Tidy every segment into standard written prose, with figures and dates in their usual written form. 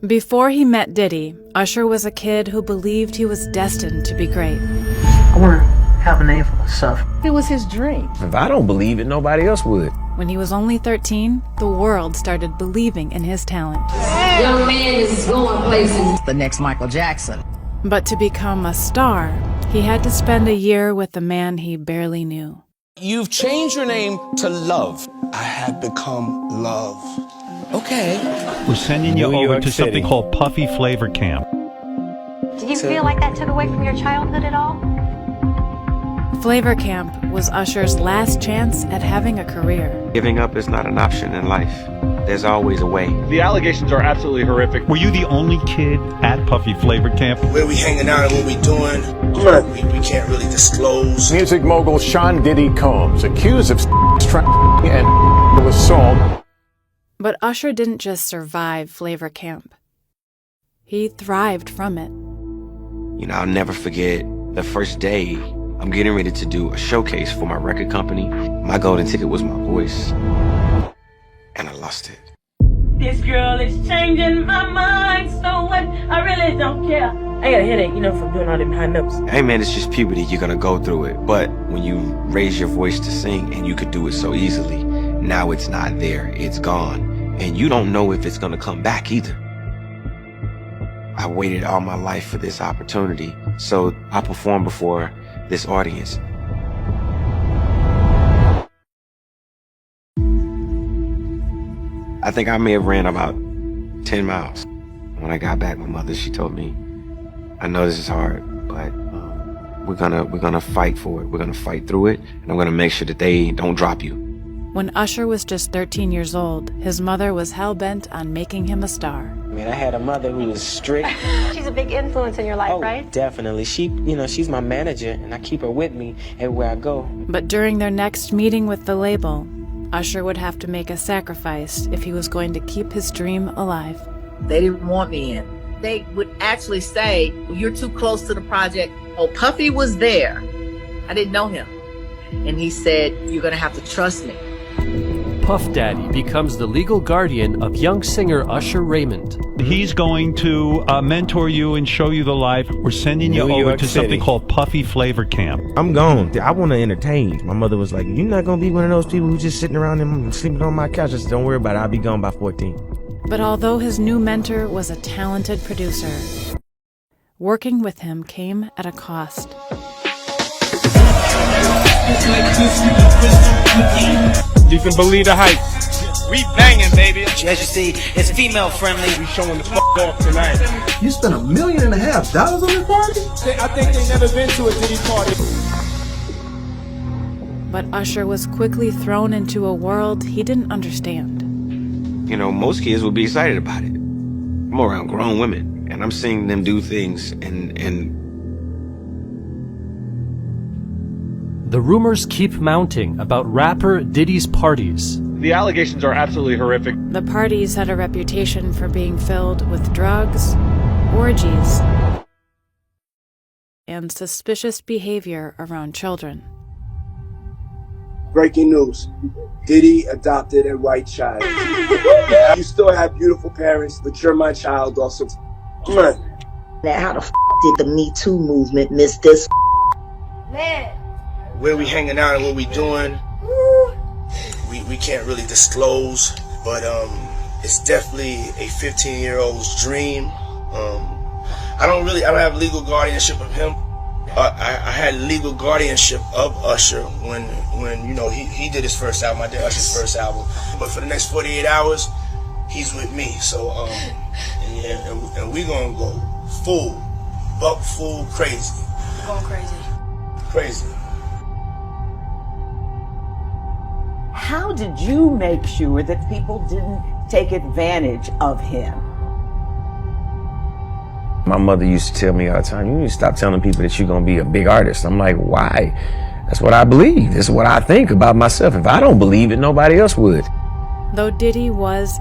Before he met Diddy, Usher was a kid who believed he was destined to be great. I want to have a name for myself. It was his dream. If I don't believe it, nobody else would. When he was only 13, the world started believing in his talent. Young man is going places. The next Michael Jackson. But to become a star, he had to spend a year with a man he barely knew. You've changed your name to Love. I have become Love. Okay. We're sending you over to something called Puffy Flavor Camp. Did you feel like that took away from your childhood at all? Flavor Camp was Usher's last chance at having a career. Giving up is not an option in life. There's always a way. The allegations are absolutely horrific. Were you the only kid at Puffy Flavor Camp? Where we hanging out and what we doing, we can't really disclose. Music mogul Sean Diddy Combs, accused of and assault. But Usher didn't just survive Flavor Camp. He thrived from it. You know, I'll never forget the first day I'm getting ready to do a showcase for my record company. My golden ticket was my voice. And I lost it. This girl is changing my mind so much, I really don't care. I got a headache, from doing all them high notes. Hey man, it's just puberty, you're gonna go through it. But when you raise your voice to sing and you could do it so easily, now it's not there, it's gone. And you don't know if it's gonna come back either. I waited all my life for this opportunity, so I performed before this audience. I think I may have ran about 10 miles. When I got back, my mother, she told me, I know this is hard, but we're gonna fight for it. We're gonna fight through it, and I'm gonna make sure that they don't drop you. When Usher was just 13 years old, his mother was hell-bent on making him a star. I mean, I had a mother who was strict. She's a big influence in your life, right? Definitely. She's my manager, and I keep her with me everywhere I go. But during their next meeting with the label, Usher would have to make a sacrifice if he was going to keep his dream alive. They didn't want me in. They would actually say, you're too close to the project. Oh, Puffy was there. I didn't know him. And he said, you're going to have to trust me. Puff Daddy becomes the legal guardian of young singer Usher Raymond. He's going to mentor you and show you the life. We're sending you over to something called Puffy Flavor Camp. I'm gone. I want to entertain. My mother was like, you're not going to be one of those people who's just sitting around and sleeping on my couch. I said, don't worry about it. I'll be gone by 14. But although his new mentor was a talented producer, working with him came at a cost. You can believe the hype. We banging, baby. As you see, it's female friendly. We showing the off tonight. You spent $1.5 million on this party? I think they never been to a Diddy party. But Usher was quickly thrown into a world he didn't understand. You know, most kids would be excited about it. I'm around grown women, and I'm seeing them do things, and The rumors keep mounting about rapper Diddy's parties. The allegations are absolutely horrific. The parties had a reputation for being filled with drugs, orgies, and suspicious behavior around children. Breaking news. Diddy adopted a white child. You still have beautiful parents, but you're my child also. Now how the did the Me Too movement miss this? Man. Where we hanging out and what we doing, we can't really disclose, but it's definitely a 15-year-old's dream. I don't have legal guardianship of him. I had legal guardianship of Usher when he did his first album. I did Usher's first album, but for the next 48 hours, he's with me. So and we gonna go full crazy. Going crazy. Crazy. How did you make sure that people didn't take advantage of him? My mother used to tell me all the time, you need to stop telling people that you're going to be a big artist. I'm like, why? That's what I believe. This is what I think about myself. If I don't believe it, nobody else would. Though Diddy was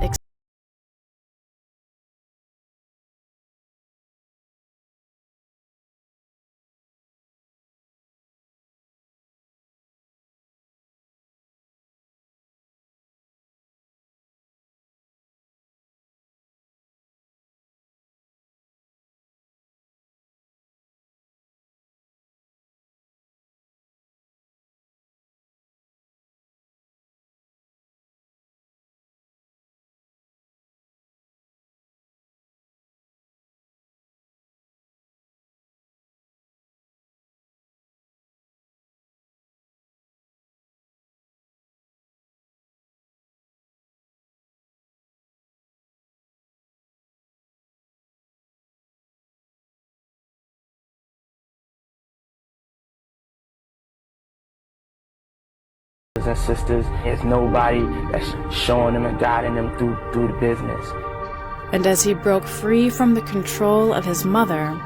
brothers and sisters. There's nobody that's showing them and guiding them through the business. And as he broke free from the control of his mother,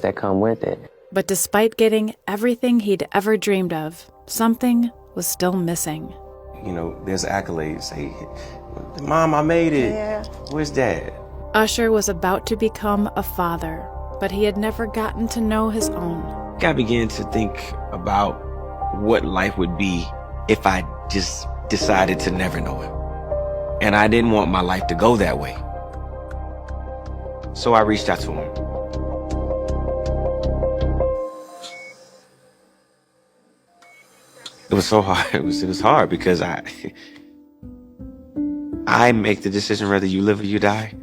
That come with it. but despite getting everything he'd ever dreamed of, something was still missing. You know, there's accolades. Hey, Mom, I made it. Yeah. Where's Dad? Usher was about to become a father, but he had never gotten to know his own. I began to think about what life would be if I just decided to never know him. And I didn't want my life to go that way. So I reached out to him. It was so hard. It was hard because I make the decision whether you live or you die.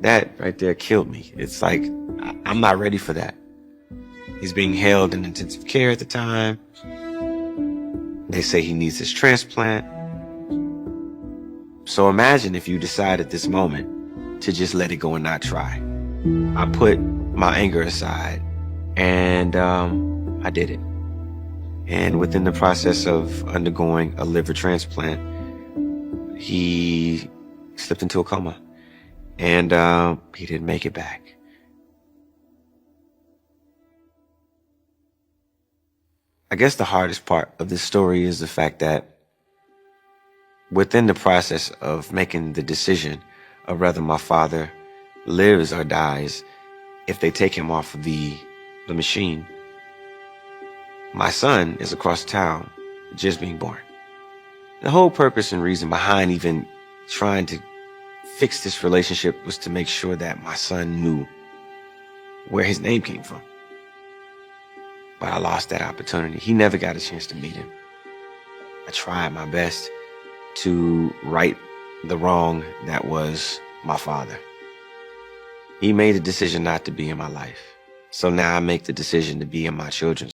That right there killed me. It's like, I'm not ready for that. He's being held in intensive care at the time. They say he needs his transplant. So imagine if you decide at this moment to just let it go and not try. I put my anger aside and I did it. And within the process of undergoing a liver transplant, he slipped into a coma. And he didn't make it back. I guess the hardest part of this story is the fact that within the process of making the decision of whether my father lives or dies, if they take him off of the machine, my son is across town, just being born. The whole purpose and reason behind even trying to fix this relationship was to make sure that my son knew where his name came from. But I lost that opportunity. He never got a chance to meet him. I tried my best to right the wrong that was my father. He made a decision not to be in my life. So now I make the decision to be in my children's.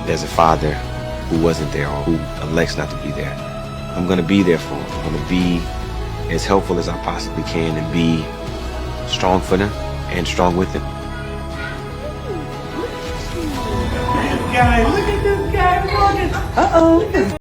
There's a father who wasn't there or who elects not to be there. I'm going to be there for him. I'm going to be as helpful as I possibly can and be strong for them and strong with them. This guy, look at this guy running. Uh-oh.